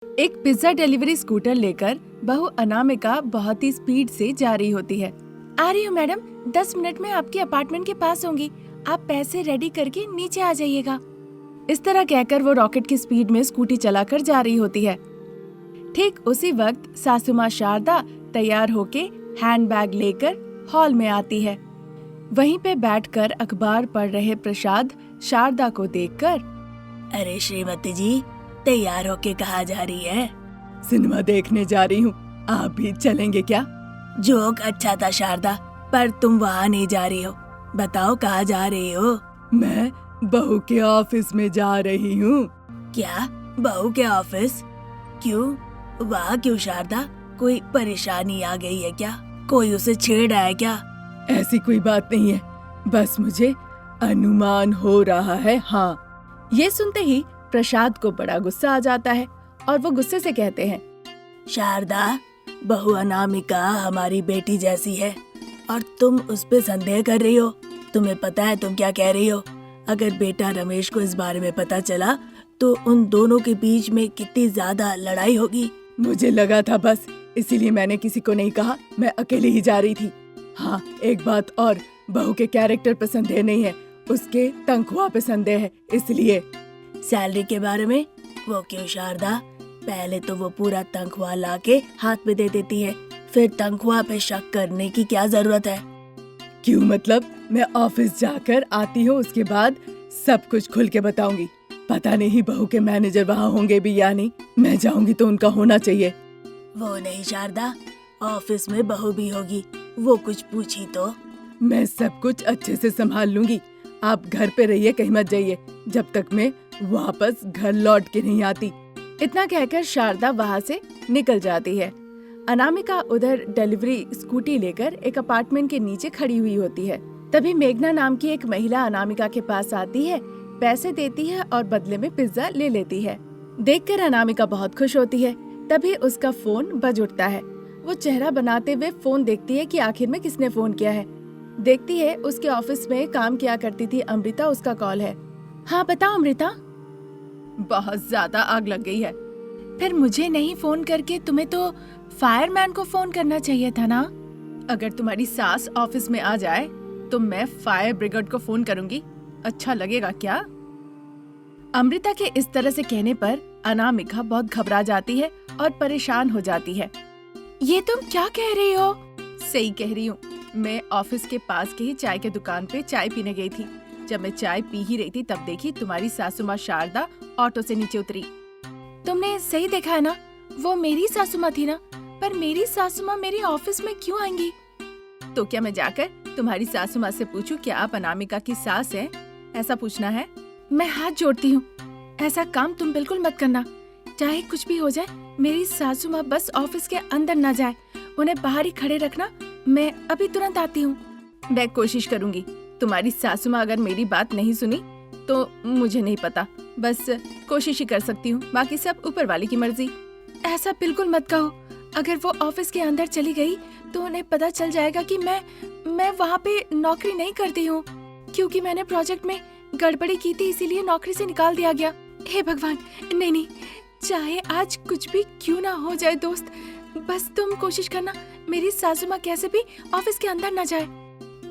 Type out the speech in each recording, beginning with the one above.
एक pizza delivery scooter लेकर बहू अनामिका बहुत ही स्पीड से जा रही होती है। आ रही हूँ मैडम, 10 मिनट में आपके अपार्टमेंट के पास होंगी। आप पैसे रेडी करके नीचे आ जाइएगा। इस तरह कहकर वो रॉकेट की स्पीड में स्कूटी चलाकर जा रही होती है। ठीक उसी वक्त सासू माँ शारदा तैयार होके हैंडबैग लेकर हॉल में आती है। वहीं पे बैठकर अखबार पढ़ रहे प्रसाद शारदा को देखकर, अरे श्रीमती जी, तैयार होके कहाँ जा रही है? सिनेमा देखने जा रही हूँ, आप भी चलेंगे क्या? जोक अच्छा था शारदा, पर तुम वहाँ नहीं जा रही हो। बताओ कहाँ जा रही हो? मैं बहू के ऑफिस में जा रही हूँ। क्या? बहू के ऑफिस? क्यों? वहाँ क्यों शारदा? कोई परेशानी आ गई है क्या? कोई उसे छेड़ा है क्या? ऐसी कोई बात नहीं है, बस मुझे अनुमान हो रहा है। हाँ। ये सुनते ही प्रसाद को बड़ा गुस्सा आ जाता है और वो गुस्से से कहते हैं, शारदा, बहू अनामिका हमारी बेटी जैसी है और तुम उस पे संदेह कर रही हो। तुम्हें पता है तुम क्या कह रही हो? अगर बेटा रमेश को इस बारे में पता चला तो उन दोनों के बीच में कितनी ज्यादा लड़ाई होगी। मुझे लगा था, बस इसीलिए मैंने किसी को नहीं कहा। मैं अकेले ही जा रही थी। हाँ, एक बात और, बहू के कैरेक्टर पे संदेह नहीं है, उसके तनख्वाह पे संदेह है। इसलिए सैलरी के बारे में? वो क्यों शारदा? पहले तो वो पूरा तनख्वाह लाके हाथ में दे देती है, फिर तनख्वाह पे शक करने की क्या जरूरत है? क्यों? मतलब मैं ऑफिस जाकर आती हूँ, उसके बाद सब कुछ खुल के बताऊंगी। पता नहीं बहू के मैनेजर वहाँ होंगे भी या नहीं। मैं जाऊंगी तो उनका होना चाहिए। वो नहीं शारदा, ऑफिस में बहू भी होगी, वो कुछ पूछी तो? मैं सब कुछ अच्छे से संभाल लूंगी। आप घर पे रहिए, कहीं मत जाइए जब तक मैं वापस घर लौट के नहीं आती। इतना कहकर शारदा वहाँ से निकल जाती है। अनामिका उधर डिलीवरी स्कूटी लेकर एक अपार्टमेंट के नीचे खड़ी हुई होती है। तभी मेघना नाम की एक महिला अनामिका के पास आती है, पैसे देती है और बदले में पिज्जा ले लेती है। देखकर अनामिका बहुत खुश होती है। तभी उसका फोन बज उठता है। वो चेहरा बनाते हुए फोन देखती है कि आखिर में किसने फोन किया है। देखती है उसके ऑफिस में काम किया करती थी अमृता, उसका कॉल है। हाँ बताओ अमृता। बहुत ज्यादा आग लग गई है। फिर मुझे नहीं फोन करके तुम्हें तो फायरमैन को फोन करना चाहिए था ना। अगर तुम्हारी सास ऑफिस में आ जाए तो मैं फायर ब्रिगेड को फोन करूंगी। अच्छा लगेगा क्या? अमृता के इस तरह से कहने पर अनामिका बहुत घबरा जाती है और परेशान हो जाती है। ये तुम क्या कह रही हो? सही कह रही हूँ। मैं ऑफिस के पास के ही चाय के दुकान पे चाय पीने गई थी। जब मैं चाय पी ही रही थी तब देखी तुम्हारी सासू माँ शारदा ऑटो से नीचे उतरी। तुमने सही देखा है ना, वो मेरी सासू माँ थी ना। पर मेरी सासू माँ मेरे ऑफिस में क्यों आएंगी? तो क्या मैं जाकर तुम्हारी सासू माँ से पूछूं क्या आप अनामिका की सास हैं? ऐसा पूछना है? मैं हाथ जोड़ती हूँ, ऐसा काम तुम बिल्कुल मत करना। चाहे कुछ भी हो जाए, मेरी सासू माँ बस ऑफिस के अंदर न जाए। उन्हें बाहर ही खड़े रखना। मैं अभी तुरंत आती हूँ। मैं कोशिश करूंगी। तुम्हारी सासू माँ अगर मेरी बात नहीं सुनी तो मुझे नहीं पता, बस कोशिश ही कर सकती हूँ, बाकी सब ऊपर वाले की मर्जी। ऐसा बिल्कुल मत कहो। अगर वो ऑफिस के अंदर चली गई तो उन्हें पता चल जाएगा कि मैं वहाँ पे नौकरी नहीं करती हूँ, क्योंकि मैंने प्रोजेक्ट में गड़बड़ी की थी, इसीलिए नौकरी से निकाल दिया गया। हे भगवान, नहीं, चाहे आज कुछ भी क्यों ना हो जाए दोस्त, बस तुम कोशिश करना मेरी सासू माँ कैसे भी ऑफिस के अंदर न जाए।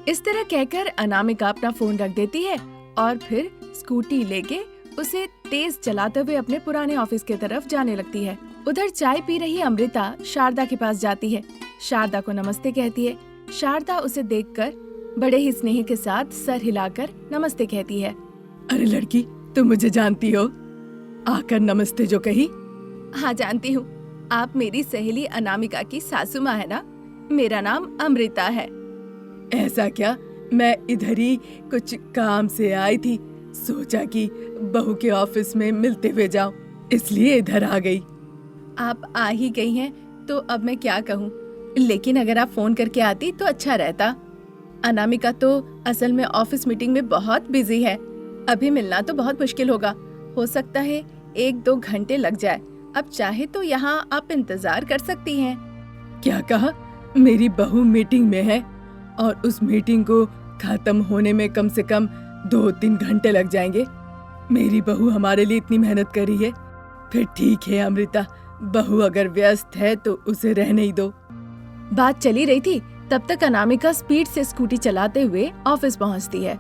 इस तरह कहकर अनामिका अपना फोन रख देती है और फिर स्कूटी लेके उसे तेज चलाते हुए अपने पुराने ऑफिस की तरफ जाने लगती है। उधर चाय पी रही अमृता शारदा के पास जाती है। शारदा को नमस्ते कहती है। शारदा उसे देखकर बड़े ही स्नेह के साथ सर हिलाकर नमस्ते कहती है। अरे लड़की, तुम मुझे जानती हो? आकर नमस्ते जो कही। हाँ जानती हूँ, आप मेरी सहेली अनामिका की सासू माँ है ना। मेरा नाम अमृता है। ऐसा क्या? मैं इधर ही कुछ काम से आई थी, सोचा कि बहू के ऑफिस में मिलते हुए जाऊं, इसलिए इधर आ गई। आप आ ही गई हैं तो अब मैं क्या कहूँ, लेकिन अगर आप फोन करके आती तो अच्छा रहता। अनामिका तो असल में ऑफिस मीटिंग में बहुत बिजी है, अभी मिलना तो बहुत मुश्किल होगा। हो सकता है 1-2 घंटे लग जाए। अब चाहे तो यहाँ आप इंतजार कर सकती हैं। क्या कहा? मेरी बहू मीटिंग में है और उस मीटिंग को खत्म होने में कम से कम 2-3 घंटे लग जाएंगे। मेरी बहू हमारे लिए इतनी मेहनत करी है, फिर ठीक है अमृता, बहू अगर व्यस्त है तो उसे रहने ही दो। बात चली रही थी तब तक अनामिका स्पीड से स्कूटी चलाते हुए ऑफिस पहुंचती है।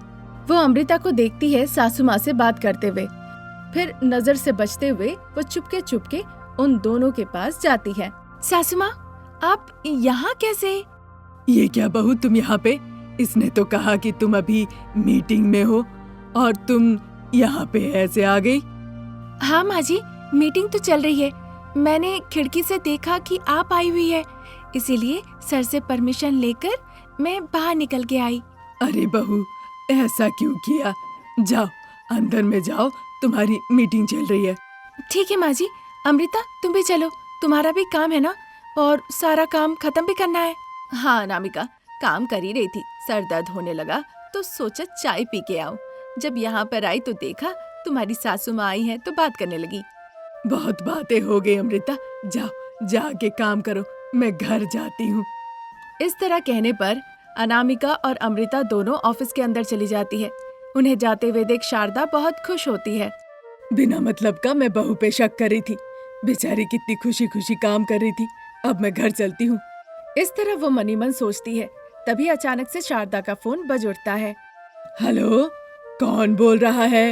वो अमृता को देखती है सासू माँ से बात करते हुए। फिर नजर से बचते हुए वो चुपके चुपके उन दोनों के पास जाती है। सासू माँ, आप यहाँ कैसे? ये क्या बहू, तुम यहाँ पे? इसने तो कहा कि तुम अभी मीटिंग में हो और तुम यहाँ पे ऐसे आ गई। हाँ माँ जी, मीटिंग तो चल रही है। मैंने खिड़की से देखा कि आप आई हुई है, इसीलिए सर से परमिशन लेकर मैं बाहर निकल के आई। अरे बहू, ऐसा क्यों किया? जाओ अंदर में जाओ, तुम्हारी मीटिंग चल रही है। ठीक है माँ जी। अमृता, तुम भी चलो, तुम्हारा भी काम है ना, और सारा काम खत्म भी करना है। हाँ अनामिका, काम कर ही रही थी, सर दर्द होने लगा तो सोचा चाय पी के आऊं। जब यहाँ पर आई तो देखा तुम्हारी सासू माँ आई हैं तो बात करने लगी। बहुत बातें हो गई अमृता, जाओ जाके काम करो, मैं घर जाती हूँ। इस तरह कहने पर अनामिका और अमृता दोनों ऑफिस के अंदर चली जाती है। उन्हें जाते हुए देख शारदा बहुत खुश होती है। बिना मतलब का मैं बहू पे शक कर रही थी, बेचारी कितनी खुशी खुशी काम कर रही थी। अब मैं घर चलती हूँ। इस तरह वो मनी मन सोचती है। तभी अचानक से शारदा का फोन बज उठता है। हेलो, कौन बोल रहा है?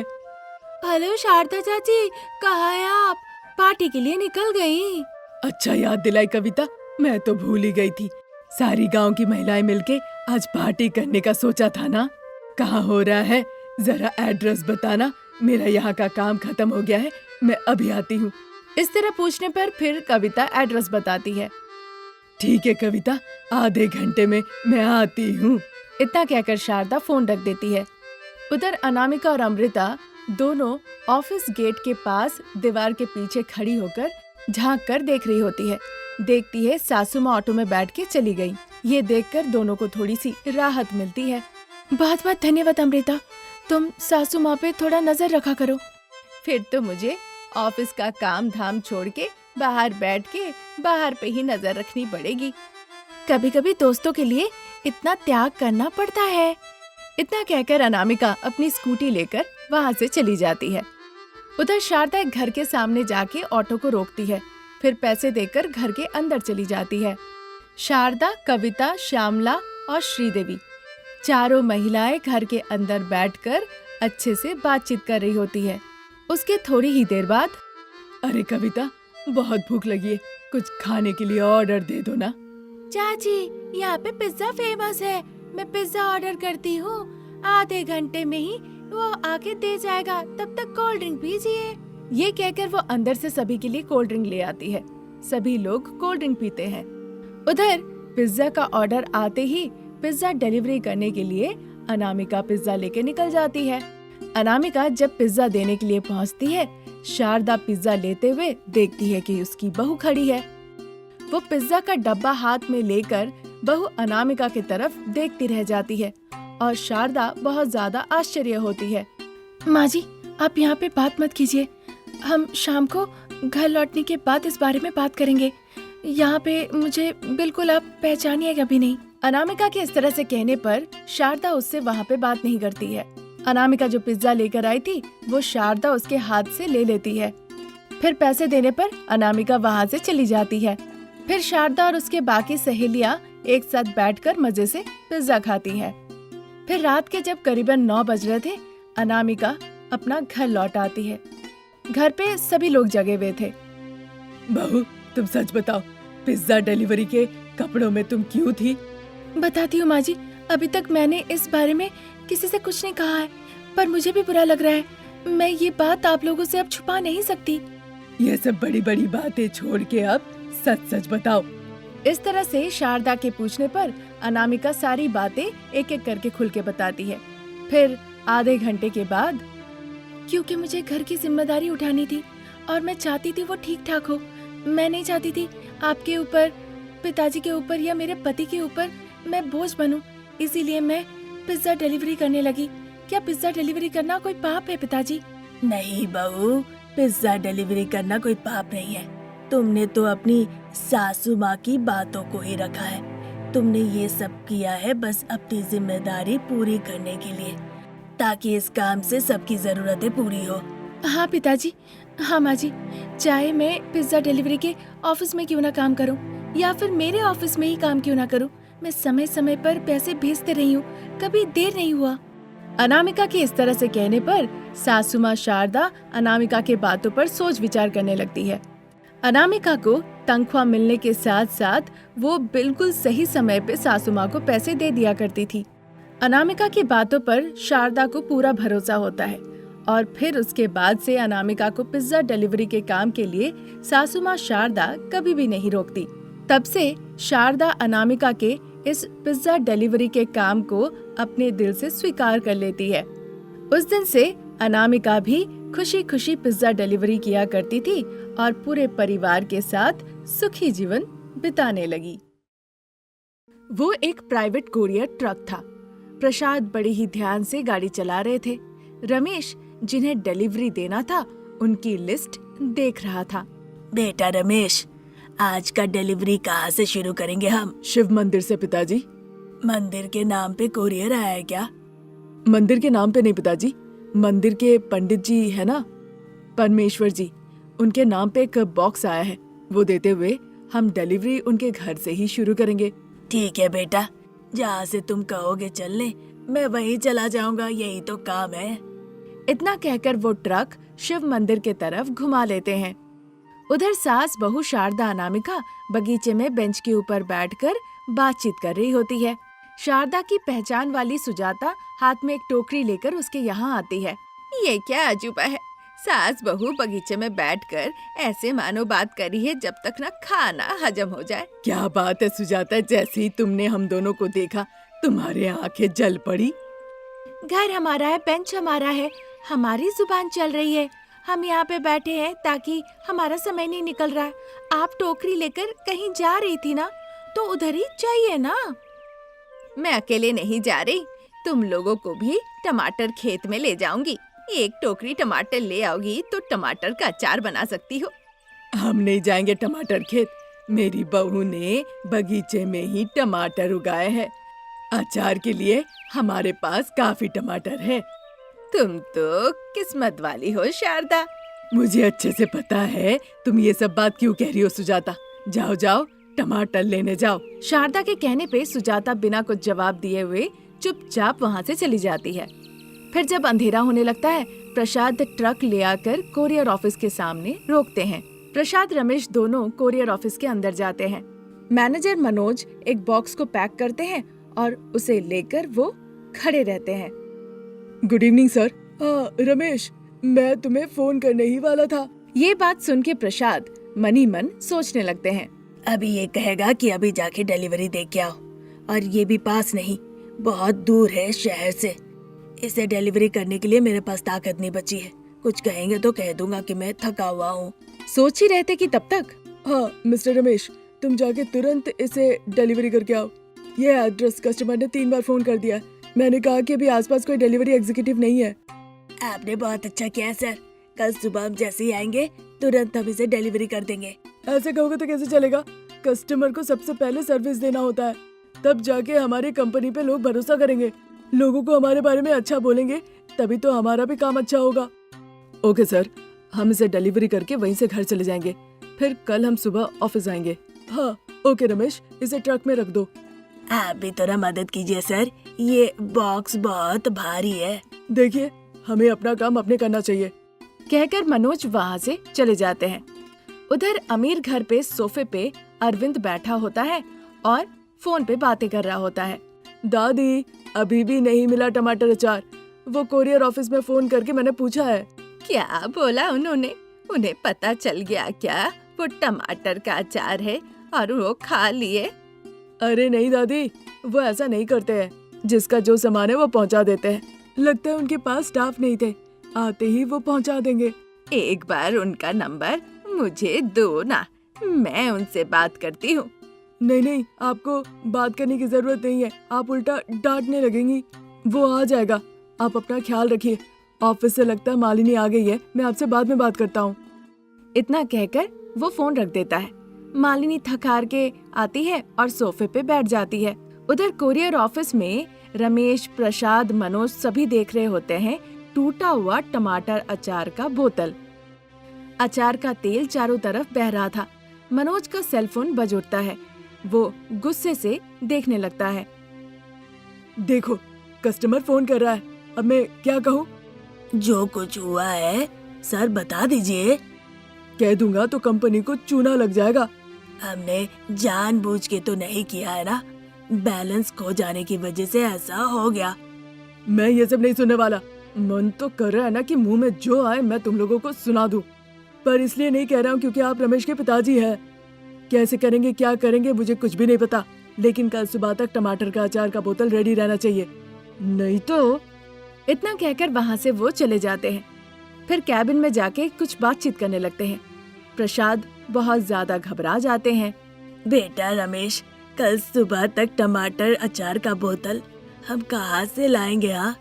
हेलो शारदा चाची, कहाँ है आप? पार्टी के लिए निकल गई। अच्छा याद दिलाई कविता, मैं तो भूल ही गई थी। सारी गांव की महिलाएं मिलके आज पार्टी करने का सोचा था ना। कहाँ हो रहा है, जरा एड्रेस बताना, मेरा यहाँ का काम खत्म हो गया है, मैं अभी आती हूँ। इस तरह पूछने पर फिर कविता एड्रेस बताती है। ठीक है कविता, आधे घंटे में मैं आती हूँ। इतना कहकर शारदा फोन रख देती है। उधर अनामिका और अमृता दोनों ऑफिस गेट के पास दीवार के पीछे खड़ी होकर झांक कर देख रही होती है। देखती है सासू माँ ऑटो में बैठ के चली गई। ये देखकर दोनों को थोड़ी सी राहत मिलती है। बहुत बहुत धन्यवाद अमृता, तुम सासू माँ पे थोड़ा नजर रखा करो। फिर तो मुझे ऑफिस का काम धाम छोड़ के बाहर बैठ के बाहर पे ही नजर रखनी पड़ेगी। कभी कभी दोस्तों के लिए इतना त्याग करना पड़ता है। इतना कहकर अनामिका अपनी स्कूटी लेकर वहाँ से चली जाती है। उधर शारदा एक घर के सामने जाके ऑटो को रोकती है, फिर पैसे देकर घर के अंदर चली जाती है। शारदा, कविता, श्यामला और श्रीदेवी चारों महिलाएं घर के अंदर बैठकर अच्छे से बातचीत कर रही होती है। उसके थोड़ी ही देर बाद, अरे कविता, बहुत भूख लगी है, कुछ खाने के लिए ऑर्डर दे दो ना। चाची, यहाँ पे पिज्जा फेमस है, मैं पिज्जा ऑर्डर करती हूँ, आधे घंटे में ही वो आके दे जाएगा, तब तक कोल्ड ड्रिंक पीजिए। ये कहकर वो अंदर से सभी के लिए कोल्ड ड्रिंक ले आती है। सभी लोग कोल्ड ड्रिंक पीते हैं। उधर पिज्जा का ऑर्डर आते ही पिज्जा डिलीवरी करने के लिए अनामिका पिज्जा लेके निकल जाती है। अनामिका जब पिज्जा देने के लिए पहुंचती है, शारदा पिज्जा लेते हुए देखती है कि उसकी बहू खड़ी है। वो पिज्जा का डब्बा हाथ में लेकर बहू अनामिका की तरफ देखती रह जाती है और शारदा बहुत ज्यादा आश्चर्य होती है। माँ जी, आप यहाँ पे बात मत कीजिए, हम शाम को घर लौटने के बाद इस बारे में बात करेंगे। यहाँ पे मुझे बिल्कुल आप पहचानिएगा भी नहीं। अनामिका के इस तरह से कहने पर शारदा उससे वहाँ पे बात नहीं करती है। अनामिका जो पिज्जा लेकर आई थी वो शारदा उसके हाथ से ले लेती है। फिर पैसे देने पर अनामिका वहाँ से चली जाती है। फिर शारदा और उसके बाकी सहेलियाँ एक साथ बैठकर मजे से पिज्जा खाती है। फिर रात के जब करीबन 9 बज रहे थे, अनामिका अपना घर लौट आती है। घर पे सभी लोग जगे हुए थे। बहू, तुम सच बताओ, पिज्जा डिलीवरी के कपड़ों में तुम क्यों थी? बताती हूँ माँ जी, अभी तक मैंने इस बारे में किसी से कुछ नहीं कहा है, पर मुझे भी बुरा लग रहा है। मैं ये बात आप लोगों से अब छुपा नहीं सकती। ये सब बड़ी बड़ी बातें छोड़ के अब सच सच बताओ। इस तरह से शारदा के पूछने पर अनामिका सारी बातें एक एक करके खुल के बताती है। फिर आधे घंटे के बाद, क्योंकि मुझे घर की जिम्मेदारी उठानी थी और मैं चाहती थी वो ठीक ठाक हो, मैं नहीं चाहती थी आपके ऊपर, पिताजी के ऊपर या मेरे पति के ऊपर मैं बोझ बनूं, इसीलिए मैं पिज्जा डिलीवरी करने लगी। क्या पिज्जा डिलीवरी करना कोई पाप है पिताजी? नहीं बहू, पिज्जा डिलीवरी करना कोई पाप नहीं है। तुमने तो अपनी सासू माँ की बातों को ही रखा है। तुमने ये सब किया है बस अपनी जिम्मेदारी पूरी करने के लिए, ताकि इस काम से सबकी जरूरतें पूरी हो। हाँ पिताजी, हाँ माँ जी, चाहे मैं पिज्जा डिलीवरी के ऑफिस में क्यों ना काम करूं या फिर मेरे ऑफिस में ही काम क्यों ना करूं, मैं समय समय पर पैसे भेजते रही हूँ, कभी देर नहीं हुआ। अनामिका के इस तरह से कहने पर सासू माँ शारदा अनामिका के बातों पर सोच विचार करने लगती है। अनामिका को तनख्वाह मिलने के साथ साथ वो बिल्कुल सही समय पे सासू माँ को पैसे दे दिया करती थी। अनामिका की बातों पर शारदा को पूरा भरोसा होता है और फिर उसके बाद से अनामिका को पिज्जा डिलीवरी के काम के लिए सासू माँ शारदा कभी भी नहीं रोकती। तब से शारदा अनामिका के इस पिज्जा डिलीवरी के काम को अपने दिल से स्वीकार कर लेती है। उस दिन से अनामिका भी खुशी खुशी पिज्जा डिलीवरी किया करती थी और पूरे परिवार के साथ सुखी जीवन बिताने लगी। वो एक प्राइवेट कोरियर ट्रक था। प्रसाद बड़ी ही ध्यान से गाड़ी चला रहे थे। रमेश, जिन्हें डिलीवरी देना था, उनकी लिस्ट देख रहा था। बेटा रमेश, आज का डिलीवरी कहाँ से शुरू करेंगे हम? शिव मंदिर से पिताजी। मंदिर के नाम पे कोरियर आया है क्या? मंदिर के नाम पे नहीं पिताजी, मंदिर के पंडित जी है ना, परमेश्वर जी, उनके नाम पे एक बॉक्स आया है, वो देते हुए हम डिलीवरी उनके घर से ही शुरू करेंगे। ठीक है बेटा, जहाँ से तुम कहोगे चलने, मैं वहीं चला जाऊंगा, यही तो काम है। इतना कहकर वो ट्रक शिव मंदिर के तरफ घुमा लेते हैं। उधर सास बहू शारदा अनामिका बगीचे में बेंच के ऊपर बैठकर बातचीत कर रही होती है। शारदा की पहचान वाली सुजाता हाथ में एक टोकरी लेकर उसके यहाँ आती है। ये क्या अजूबा है, सास बहू बगीचे में बैठकर ऐसे मानो बात करी है जब तक ना खाना हजम हो जाए। क्या बात है सुजाता, जैसे ही तुमने हम दोनों को देखा तुम्हारे आंखें जल पड़ी। घर हमारा है, बेंच हमारा है, हमारी जुबान चल रही है, हम यहाँ पे बैठे हैं ताकि हमारा समय नहीं निकल रहा है। आप टोकरी लेकर कहीं जा रही थी ना, तो उधर ही चाहिए ना। मैं अकेले नहीं जा रही, तुम लोगों को भी टमाटर खेत में ले जाऊंगी। एक टोकरी टमाटर ले आओगी तो टमाटर का अचार बना सकती हो। हम नहीं जाएंगे टमाटर खेत, मेरी बहू ने बगीचे में ही टमाटर उगाए हैं। अचार के लिए हमारे पास काफी टमाटर है। तुम तो किस्मत वाली हो शारदा। मुझे अच्छे से पता है तुम ये सब बात क्यों कह रही हो सुजाता। जाओ जाओ टमाटर लेने जाओ। शारदा के कहने पे सुजाता बिना कुछ जवाब दिए हुए चुपचाप वहाँ से चली जाती है। फिर जब अंधेरा होने लगता है, प्रसाद ट्रक ले आकर कोरियर ऑफिस के सामने रोकते हैं। प्रसाद रमेश दोनों कोरियर ऑफिस के अंदर जाते हैं। मैनेजर मनोज एक बॉक्स को पैक करते हैं और उसे लेकर वो खड़े रहते हैं। Good evening sir. रमेश, मैं तुम्हें फोन करने ही वाला था। ये बात सुन के प्रसाद मन ही मन सोचने लगते हैं। अभी ये कहेगा कि अभी जाके डिलीवरी दे के आओ, और ये भी पास नहीं, बहुत दूर है शहर से। इसे डिलीवरी करने के लिए मेरे पास ताकत नहीं बची है। कुछ कहेंगे तो कह दूंगा कि मैं थका हुआ हूँ। सोच ही रहते कि तब तक हाँ मिस्टर रमेश, तुम जाके तुरंत इसे डिलीवरी करके आओ। ये एड्रेस कस्टमर ने 3 बार फोन कर दिया। मैंने कहा कि अभी आसपास कोई डिलीवरी एग्जीक्यूटिव नहीं है। आपने बहुत अच्छा किया सर, कल सुबह हम जैसे ही आएंगे तुरंत हम इसे डिलीवरी कर देंगे। ऐसे कहोगे तो कैसे चलेगा? कस्टमर को सबसे पहले सर्विस देना होता है, तब जाके हमारी कंपनी पे लोग भरोसा करेंगे। लोगों को हमारे बारे में अच्छा बोलेंगे, तभी तो हमारा भी काम अच्छा होगा। ओके सर, हम इसे डिलीवरी करके वहीं से घर चले जाएंगे, फिर कल हम सुबह ऑफिस आएंगे। हाँ ओके रमेश, इसे ट्रक में रख दो। आप भी थोड़ा मदद कीजिए सर, ये बॉक्स बहुत भारी है। देखिए, हमें अपना काम अपने करना चाहिए, कहकर मनोज वहाँ से चले जाते हैं। उधर अमीर घर पे सोफे पे अरविंद बैठा होता है और फोन पे बातें कर रहा होता है। दादी, अभी भी नहीं मिला टमाटर अचार। वो कोरियर ऑफिस में फोन करके मैंने पूछा है। क्या बोला उन्होंने? उन्हें पता चल गया क्या वो टमाटर का अचार है और वो खा लिए? अरे नहीं दादी, वो ऐसा नहीं करते हैं। जिसका जो सामान है वो पहुंचा देते हैं। लगता है उनके पास स्टाफ नहीं थे, आते ही वो पहुंचा देंगे। एक बार उनका नंबर मुझे दो ना, मैं उनसे बात करती हूँ। नहीं नहीं, आपको बात करने की जरूरत नहीं है, आप उल्टा डांटने लगेंगी। वो आ जाएगा, आप अपना ख्याल रखिए। ऑफिस से लगता है मालिनी आ गई है, मैं आपसे बाद में बात करता हूँ। इतना कहकर वो फोन रख देता है। मालिनी थक हार के आती है और सोफे पे बैठ जाती है। उधर कोरियर ऑफिस में रमेश, प्रसाद, मनोज सभी देख रहे होते हैं टूटा हुआ टमाटर अचार का बोतल। अचार का तेल चारों तरफ बह रहा था। मनोज का सेल फोन बज उठता है। वो गुस्से से देखने लगता है। देखो, कस्टमर फोन कर रहा है, अब मैं क्या कहूँ? जो कुछ हुआ है सर बता दीजिए। कह दूंगा तो कंपनी को चूना लग जाएगा। हमने जानबूझ के तो नहीं किया है ना, बैलेंस खो जाने की वजह से ऐसा हो गया। मैं ये सब नहीं सुनने वाला। मन तो कर रहा है ना कि मुंह में जो आए मैं तुम लोगों को सुना दूं, पर इसलिए नहीं कह रहा हूँ क्योंकि आप रमेश के पिताजी हैं। कैसे करेंगे क्या करेंगे मुझे कुछ भी नहीं पता, लेकिन कल सुबह तक टमाटर का अचार का बोतल रेडी रहना चाहिए, नहीं तो। इतना कहकर वहाँ से वो चले जाते हैं। फिर कैबिन में जाके कुछ बातचीत करने लगते हैं। प्रसाद बहुत ज्यादा घबरा जाते हैं। बेटा रमेश, कल सुबह तक टमाटर अचार का बोतल हम कहाँ से लाएंगे? हाँ,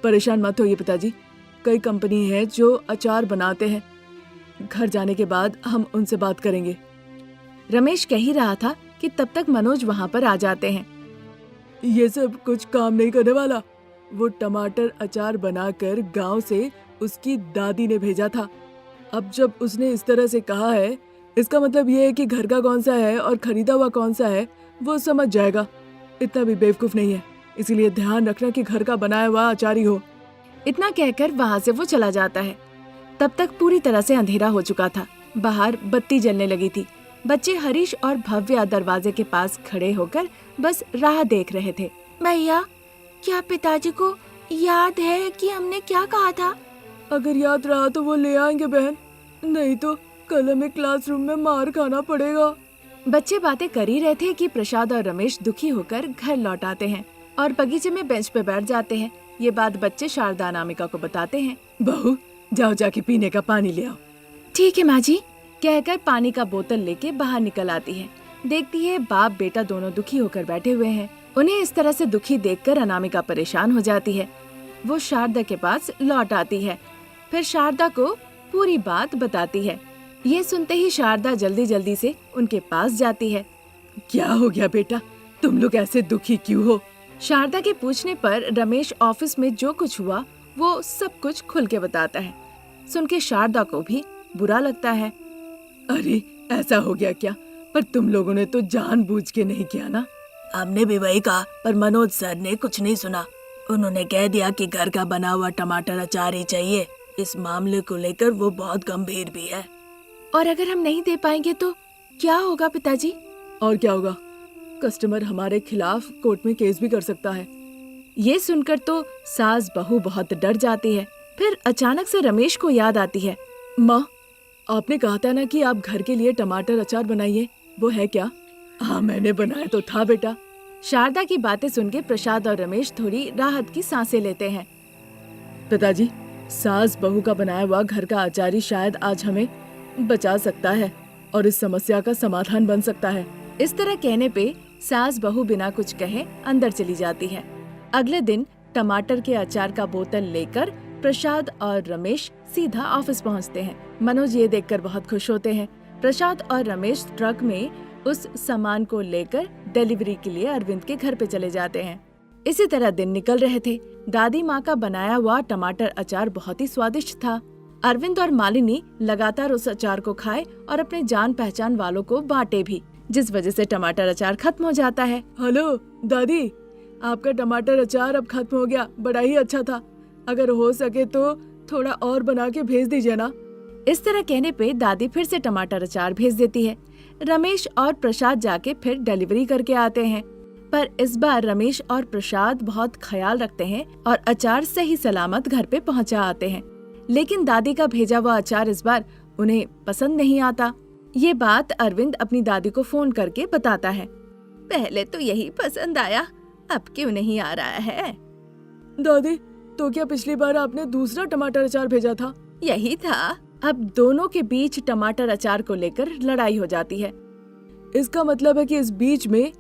परेशान मत होइए पिताजी, कई कंपनी है जो अचार बनाते हैं। घर जाने के बाद हम उनसे बात करेंगे। रमेश कह ही रहा था कि तब तक मनोज वहाँ पर आ जाते हैं। ये सब कुछ काम नहीं करने वाला। वो टमाटर अचार बनाकर गांव से उसकी दादी ने भेजा था। अब जब उसने इस तरह से कहा है, इसका मतलब ये है कि घर का कौन सा है और खरीदा हुआ कौन सा है वो समझ जाएगा। इतना भी बेवकूफ नहीं है, इसीलिए ध्यान रखना कि घर का बनाया हुआ अचार ही हो। इतना कहकर वहाँ से वो चला जाता है। तब तक पूरी तरह से अंधेरा हो चुका था। बाहर बत्ती जलने लगी थी। बच्चे हरीश और भव्या दरवाजे के पास खड़े होकर बस राह देख रहे थे। भैया, क्या पिताजी को याद है कि हमने क्या कहा था? अगर याद रहा तो वो ले आएंगे बहन, नहीं तो कल हमें क्लासरूम में मार खाना पड़ेगा। बच्चे बातें कर ही रहे थे कि प्रसाद और रमेश दुखी होकर घर लौट आते हैं और बगीचे में बेंच पे बैठ जाते हैं। ये बात बच्चे शारदा अनामिका को बताते हैं। बहू, जाओ जाके पीने का पानी ले आओ। ठीक है माँ जी, कहकर पानी का बोतल लेके बाहर निकल आती है। देखती है बाप बेटा दोनों दुखी होकर बैठे हुए हैं। उन्हें इस तरह से दुखी देखकर अनामिका परेशान हो जाती है। वो शारदा के पास लौट आती है, फिर शारदा को पूरी बात बताती है। ये सुनते ही शारदा जल्दी जल्दी से उनके पास जाती है। क्या हो गया बेटा, तुम लोग ऐसे दुखी क्यों हो? शारदा के पूछने पर रमेश ऑफिस में जो कुछ हुआ वो सब कुछ खुल के बताता है। सुन के शारदा को भी बुरा लगता है। अरे ऐसा हो गया क्या? पर तुम लोगों ने तो जानबूझ के नहीं किया ना। हमने भी वही कहा, पर मनोज सर ने कुछ नहीं सुना। उन्होंने कह दिया कि घर का बना हुआ टमाटर अचार ही चाहिए। इस मामले को लेकर वो बहुत गंभीर भी है। और अगर हम नहीं दे पाएंगे तो क्या होगा पिताजी? और क्या होगा, कस्टमर हमारे खिलाफ कोर्ट में केस भी कर सकता है। ये सुनकर तो सास बहू बहुत डर जाती है। फिर अचानक से रमेश को याद आती है। माँ, आपने कहा था ना कि आप घर के लिए टमाटर अचार बनाइए, वो है क्या? हाँ, मैंने बनाया तो था बेटा। शारदा की बातें सुन के प्रसाद और रमेश थोड़ी राहत की सांसें लेते हैं। पिताजी, सास बहू का बनाया हुआ घर का अचार ही शायद आज हमें बचा सकता है और इस समस्या का समाधान बन सकता है। इस तरह कहने पे सास बहू बिना कुछ कहे अंदर चली जाती है। अगले दिन टमाटर के अचार का बोतल लेकर प्रसाद और रमेश सीधा ऑफिस पहुंचते हैं। मनोज ये देखकर बहुत खुश होते हैं। प्रसाद और रमेश ट्रक में उस सामान को लेकर डिलीवरी के लिए अरविंद के घर पे चले जाते हैं। इसी तरह दिन निकल रहे थे। दादी माँ का बनाया हुआ टमाटर अचार बहुत ही स्वादिष्ट था। अरविंद और मालिनी लगातार उस अचार को खाए और अपने जान पहचान वालों को बांटे भी, जिस वजह से टमाटर अचार खत्म हो जाता है। हेलो दादी, आपका टमाटर अचार अब खत्म हो गया, बड़ा ही अच्छा था। अगर हो सके तो थोड़ा और बना के भेज दीजिए ना। इस तरह कहने पे दादी फिर से टमाटर अचार भेज देती है। रमेश और प्रसाद जाके फिर डिलीवरी करके आते हैं, पर इस बार रमेश और प्रसाद बहुत ख्याल रखते हैं और अचार सही सलामत घर पे पहुंचा आते हैं। लेकिन दादी का भेजा हुआ अचार इस बार उन्हें पसंद नहीं आता। ये बात अरविंद अपनी दादी को फोन करके बताता है। पहले तो यही पसंद आया, अब क्यों नहीं आ रहा है? दादी, तो क्या पिछली बार आपने दूसरा टमाटर अचार भेजा था? यही था। अब दोनों के बीच टमाटर अचार को लेकर लड़ाई हो जाती है। इसका मतलब है कि इस बीच में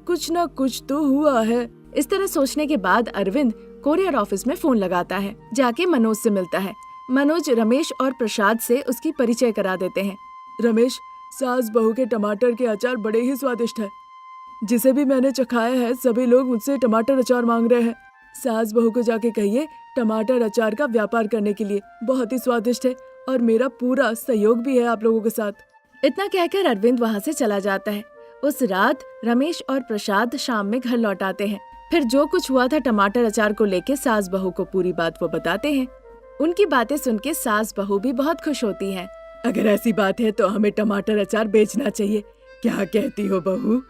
कुछ ना कुछ तो हुआ है। इस तरह सोचने के बाद अरविंद कोरियर ऑफिस में फोन लगाता है। जाके मनोज से मिलता है। मनोज रमेश और प्रसाद से उसकी परिचय करा देते हैं। रमेश, सास बहू के टमाटर के अचार बड़े ही स्वादिष्ट है। जिसे भी मैंने चखाया है सभी लोग मुझसे टमाटर अचार मांग रहे हैं। सास बहू को जाके कहिए टमाटर अचार का व्यापार करने के लिए, बहुत ही स्वादिष्ट है और मेरा पूरा सहयोग भी है आप लोगों के साथ। इतना कहकर अरविंद वहाँ से चला जाता है। उस रात रमेश और प्रसाद शाम में घर लौट आते हैं। फिर जो कुछ हुआ था टमाटर अचार को लेके सास बहू को पूरी बात वो बताते हैं। उनकी बातें सुन के सास बहू भी बहुत खुश होती हैं। अगर ऐसी बात है तो हमें टमाटर अचार बेचना चाहिए, क्या कहती हो बहू?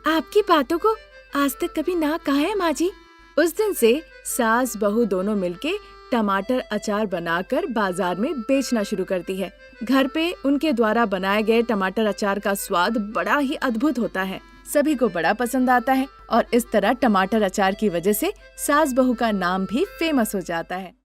आपकी बातों को आज तक कभी ना कहा है माँ जी। उस दिन से सास बहू दोनों मिलके टमाटर अचार बनाकर बाजार में बेचना शुरू करती है। घर पे उनके द्वारा बनाए गए टमाटर अचार का स्वाद बड़ा ही अद्भुत होता है, सभी को बड़ा पसंद आता है और इस तरह टमाटर अचार की वजह से सास बहू का नाम भी फेमस हो जाता है।